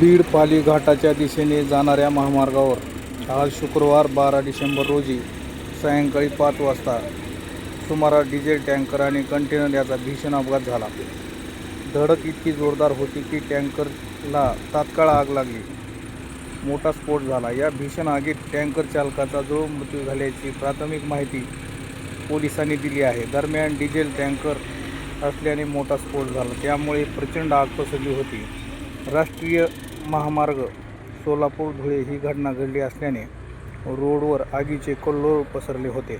बीड पाली घाटाच्या दिशेने जाणाऱ्या महामार्गावर आज शुक्रवार 12 डिसेंबर रोजी सायंकाळी 5 वाजता सुमारास डिझेल टँकर आणि कंटेनर याचा भीषण अपघात झाला. धडक इतकी जोरदार होती की टँकरला तात्काळ आग लागली. मोठा स्फोट झाला. या भीषण आगीत टँकर चालकाचा जो मृत्यू झाल्याची प्राथमिक माहिती पोलिसांनी दिली आहे. दरम्यान डिझेल टँकर असल्याने मोठा स्फोट झाला, त्यामुळे प्रचंड आग पसरली होती. राष्ट्रीय महामार्ग सोलापूर धुळे ही घटना घडली असल्याने रोडवर आगीचे कल्लोळ पसरले होते.